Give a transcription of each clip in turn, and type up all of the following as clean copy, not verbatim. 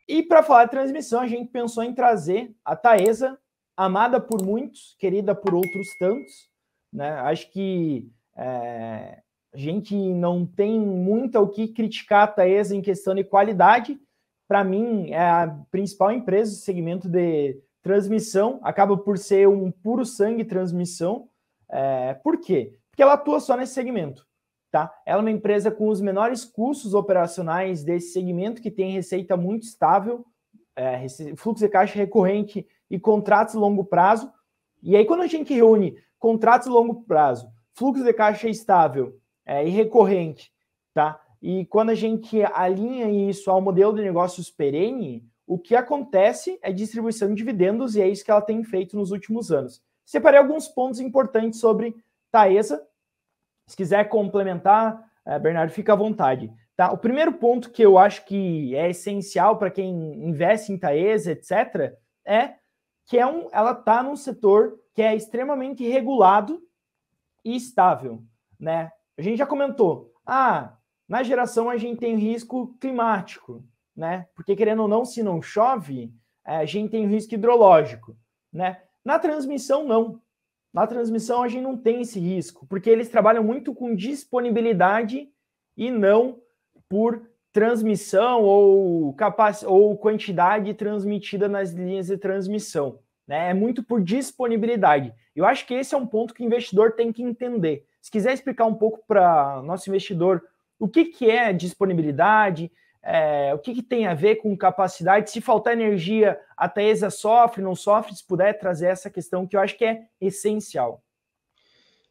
E para falar de transmissão, a gente pensou em trazer a Taesa, amada por muitos, querida por outros tantos, né? Acho que a gente não tem muito o que criticar a Taesa em questão de qualidade. Para mim, é a principal empresa do segmento de transmissão, acaba por ser um puro sangue transmissão. Por quê? Porque ela atua só nesse segmento. Tá? Ela é uma empresa com os menores custos operacionais desse segmento, que tem receita muito estável, fluxo de caixa recorrente e contratos de longo prazo. E aí, quando a gente reúne contratos de longo prazo, fluxo de caixa estável e recorrente, tá? E quando a gente alinha isso ao modelo de negócios perene, o que acontece é distribuição de dividendos, e é isso que ela tem feito nos últimos anos. Separei alguns pontos importantes sobre Taesa. Se quiser complementar, Bernardo, fica à vontade. Tá? O primeiro ponto que eu acho que é essencial para quem investe em Taesa, etc., é que ela está num setor que é extremamente regulado e estável. Né? A gente já comentou, na geração a gente tem risco climático, né? Porque querendo ou não, se não chove, a gente tem risco hidrológico. Né? Na transmissão, não. Na transmissão a gente não tem esse risco, porque eles trabalham muito com disponibilidade e não por transmissão ou quantidade transmitida nas linhas de transmissão. Né? É muito por disponibilidade. Eu acho que esse é um ponto que o investidor tem que entender. Se quiser explicar um pouco para nosso investidor o que é disponibilidade, o que tem a ver com capacidade, se faltar energia, a Taesa sofre, não sofre, se puder trazer essa questão que eu acho que é essencial.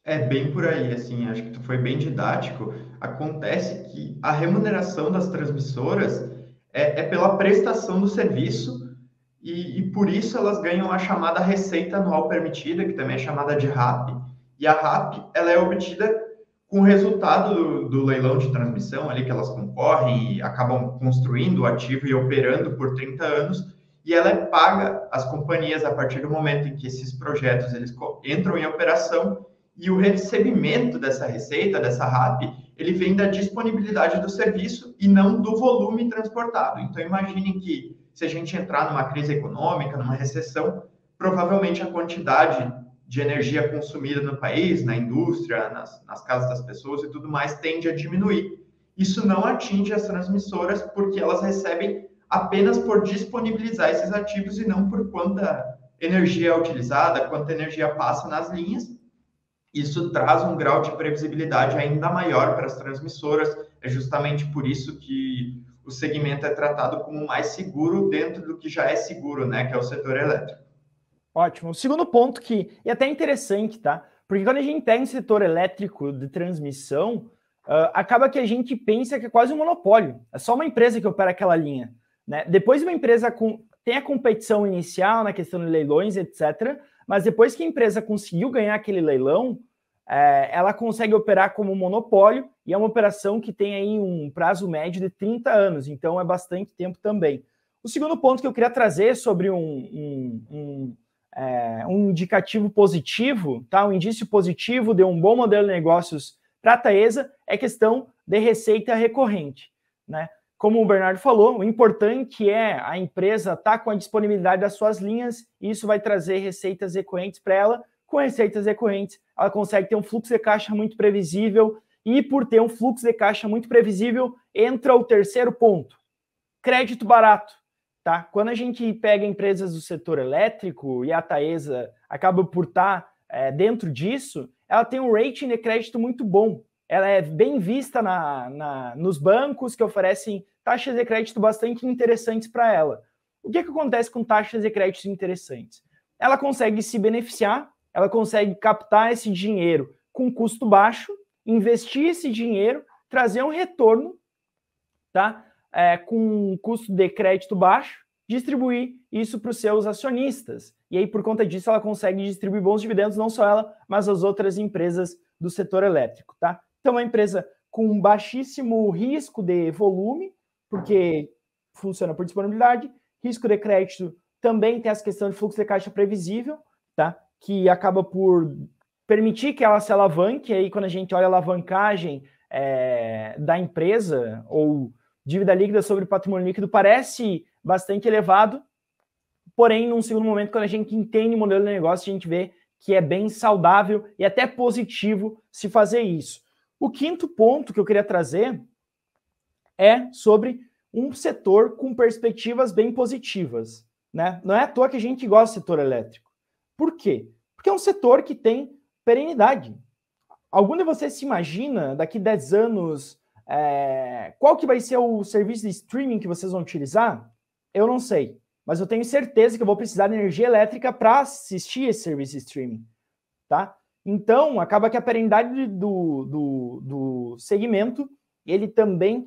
É bem por aí, assim, acho que tu foi bem didático. Acontece que a remuneração das transmissoras é pela prestação do serviço e por isso elas ganham a chamada receita anual permitida, que também é chamada de RAP. E a RAP, ela é obtida com o resultado do leilão de transmissão ali que elas concorrem e acabam construindo o ativo e operando por 30 anos, e ela é paga às companhias a partir do momento em que esses projetos eles entram em operação, e o recebimento dessa receita, dessa RAP, ele vem da disponibilidade do serviço e não do volume transportado. Então, imaginem que se a gente entrar numa crise econômica, numa recessão, provavelmente a quantidade de energia consumida no país, na indústria, nas casas das pessoas e tudo mais, tende a diminuir. Isso não atinge as transmissoras porque elas recebem apenas por disponibilizar esses ativos e não por quanta energia é utilizada, quanta energia passa nas linhas. Isso traz um grau de previsibilidade ainda maior para as transmissoras. É justamente por isso que o segmento é tratado como mais seguro dentro do que já é seguro, né, que é o setor elétrico. Ótimo. O segundo ponto que é até interessante, tá? Porque quando a gente pega um setor elétrico de transmissão, acaba que a gente pensa que é quase um monopólio. É só uma empresa que opera aquela linha. Né? Depois uma empresa tem a competição inicial na questão de leilões, etc., mas depois que a empresa conseguiu ganhar aquele leilão, ela consegue operar como um monopólio, e é uma operação que tem aí um prazo médio de 30 anos, então é bastante tempo também. O segundo ponto que eu queria trazer sobre um indicativo positivo, tá? Um indício positivo de um bom modelo de negócios para a Taesa é questão de receita recorrente, né? Como o Bernardo falou, o importante é a empresa estar com a disponibilidade das suas linhas, e isso vai trazer receitas recorrentes para ela. Com receitas recorrentes, ela consegue ter um fluxo de caixa muito previsível, e por ter um fluxo de caixa muito previsível, entra o terceiro ponto, crédito barato. Tá? Quando a gente pega empresas do setor elétrico, e a Taesa acaba por estar dentro disso, ela tem um rating de crédito muito bom. Ela é bem vista nos bancos que oferecem taxas de crédito bastante interessantes para ela. O que acontece com taxas de crédito interessantes? Ela consegue se beneficiar, ela consegue captar esse dinheiro com custo baixo, investir esse dinheiro, trazer um retorno, tá? Com um custo de crédito baixo, distribuir isso para os seus acionistas. E aí, por conta disso, ela consegue distribuir bons dividendos, não só ela, mas as outras empresas do setor elétrico, tá? Então, é uma empresa com baixíssimo risco de volume, porque funciona por disponibilidade, risco de crédito também tem essa questão de fluxo de caixa previsível, tá? Que acaba por permitir que ela se alavanque. Aí, quando a gente olha a alavancagem da empresa, ou dívida líquida sobre patrimônio líquido, parece bastante elevado, porém, num segundo momento, quando a gente entende o modelo de negócio, a gente vê que é bem saudável e até positivo se fazer isso. O quinto ponto que eu queria trazer é sobre um setor com perspectivas bem positivas, né? Não é à toa que a gente gosta do setor elétrico. Por quê? Porque é um setor que tem perenidade. Algum de vocês se imagina, daqui 10 anos, qual que vai ser o serviço de streaming que vocês vão utilizar? Eu não sei, mas eu tenho certeza que eu vou precisar de energia elétrica para assistir esse serviço de streaming, tá? Então, acaba que a perenidade do segmento, ele também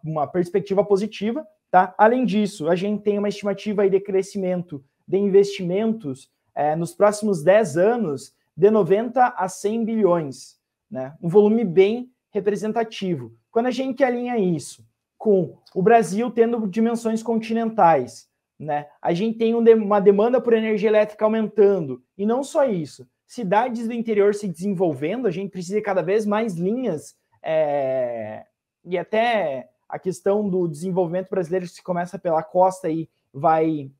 uma perspectiva positiva, tá? Além disso, a gente tem uma estimativa aí de crescimento de investimentos nos próximos 10 anos de 90 a 100 bilhões, né? Um volume bem representativo. Quando a gente alinha isso com o Brasil tendo dimensões continentais, né? A gente tem uma demanda por energia elétrica aumentando, e não só isso, cidades do interior se desenvolvendo, a gente precisa de cada vez mais linhas, e até a questão do desenvolvimento brasileiro se começa pela costa e vai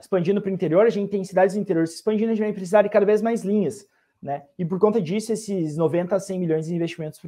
expandindo para o interior, a gente tem cidades do interior se expandindo, a gente vai precisar de cada vez mais linhas, né? E por conta disso, esses 90 a 100 milhões de investimentos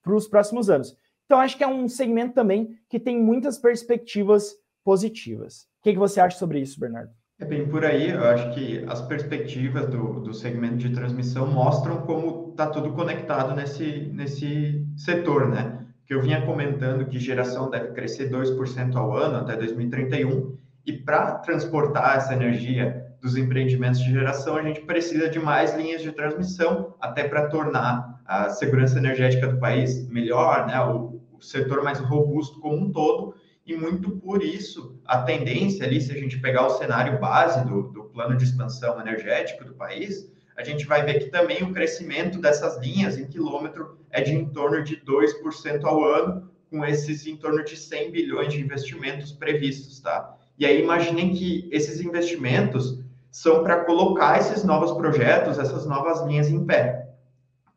para os próximos anos. Então, acho que é um segmento também que tem muitas perspectivas positivas. O que você acha sobre isso, Bernardo? É bem por aí, eu acho que as perspectivas do segmento de transmissão mostram como está tudo conectado nesse setor, né? Que eu vinha comentando que geração deve crescer 2% ao ano até 2031, e para transportar essa energia dos empreendimentos de geração, a gente precisa de mais linhas de transmissão, até para tornar a segurança energética do país melhor, né? O setor mais robusto como um todo. E muito por isso, a tendência ali, se a gente pegar o cenário base do plano de expansão energético do país, a gente vai ver que também o crescimento dessas linhas em quilômetro é de em torno de 2% ao ano, com esses em torno de 100 bilhões de investimentos previstos, tá? E aí imaginem que esses investimentos são para colocar esses novos projetos, essas novas linhas em pé,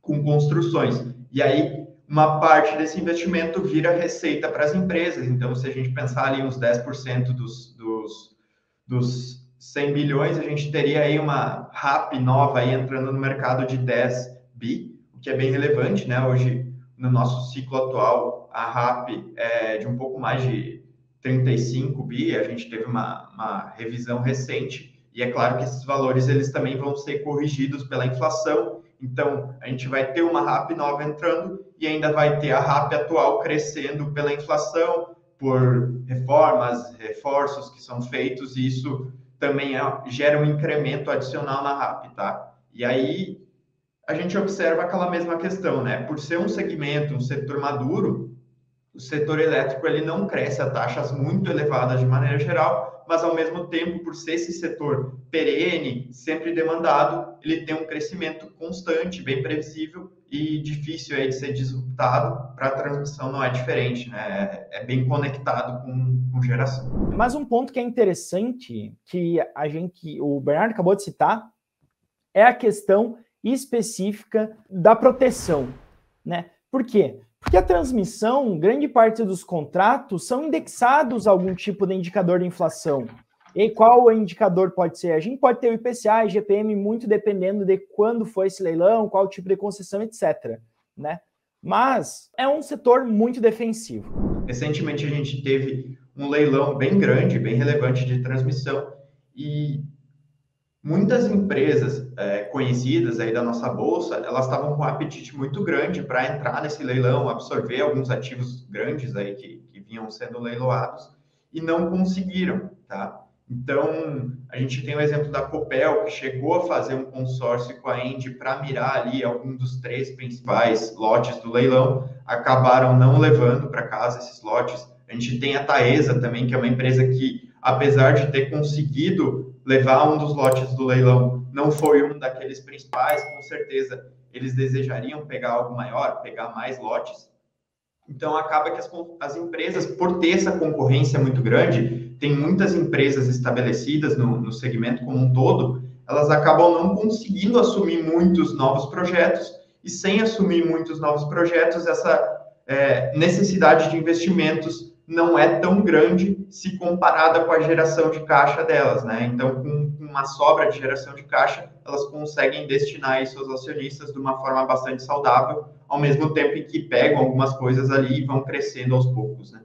com construções. E aí uma parte desse investimento vira receita para as empresas. Então, se a gente pensar ali uns 10% dos 100 bilhões, a gente teria aí uma RAP nova aí entrando no mercado de 10 bi, o que é bem relevante, né? Hoje, no nosso ciclo atual, a RAP é de um pouco mais de 35 bi, a gente teve uma revisão recente, e é claro que esses valores eles também vão ser corrigidos pela inflação. Então, a gente vai ter uma RAP nova entrando e ainda vai ter a RAP atual crescendo pela inflação, por reformas, reforços que são feitos, e isso também gera um incremento adicional na RAP, tá? E aí, a gente observa aquela mesma questão, né? Por ser um segmento, um setor maduro, o setor elétrico ele não cresce a taxas muito elevadas de maneira geral, mas ao mesmo tempo, por ser esse setor perene, sempre demandado, ele tem um crescimento constante, bem previsível e difícil aí de ser disruptado. Para a transmissão não é diferente, né? É bem conectado com geração. Mas um ponto que é interessante, que o Bernardo acabou de citar, é a questão específica da proteção, né? Por quê? Porque a transmissão, grande parte dos contratos são indexados a algum tipo de indicador de inflação. E qual o indicador pode ser? A gente pode ter o IPCA, IGPM, muito dependendo de quando foi esse leilão, qual tipo de concessão, etc. Né? Mas é um setor muito defensivo. Recentemente a gente teve um leilão bem grande, bem relevante de transmissão, e muitas empresas conhecidas aí da nossa bolsa, elas estavam com um apetite muito grande para entrar nesse leilão, absorver alguns ativos grandes aí que vinham sendo leiloados e não conseguiram, tá? Então, a gente tem o exemplo da Copel, que chegou a fazer um consórcio com a Engie para mirar ali algum dos 3 principais lotes do leilão, acabaram não levando para casa esses lotes. A gente tem a Taesa também, que é uma empresa que, apesar de ter conseguido levar um dos lotes do leilão, não foi um daqueles principais, com certeza eles desejariam pegar algo maior, pegar mais lotes. Então, acaba que as empresas, por ter essa concorrência muito grande, tem muitas empresas estabelecidas no segmento como um todo, elas acabam não conseguindo assumir muitos novos projetos, e sem assumir muitos novos projetos, essa necessidade de investimentos não é tão grande se comparada com a geração de caixa delas, né? Então, com uma sobra de geração de caixa, elas conseguem destinar isso aos acionistas de uma forma bastante saudável, ao mesmo tempo em que pegam algumas coisas ali e vão crescendo aos poucos, né?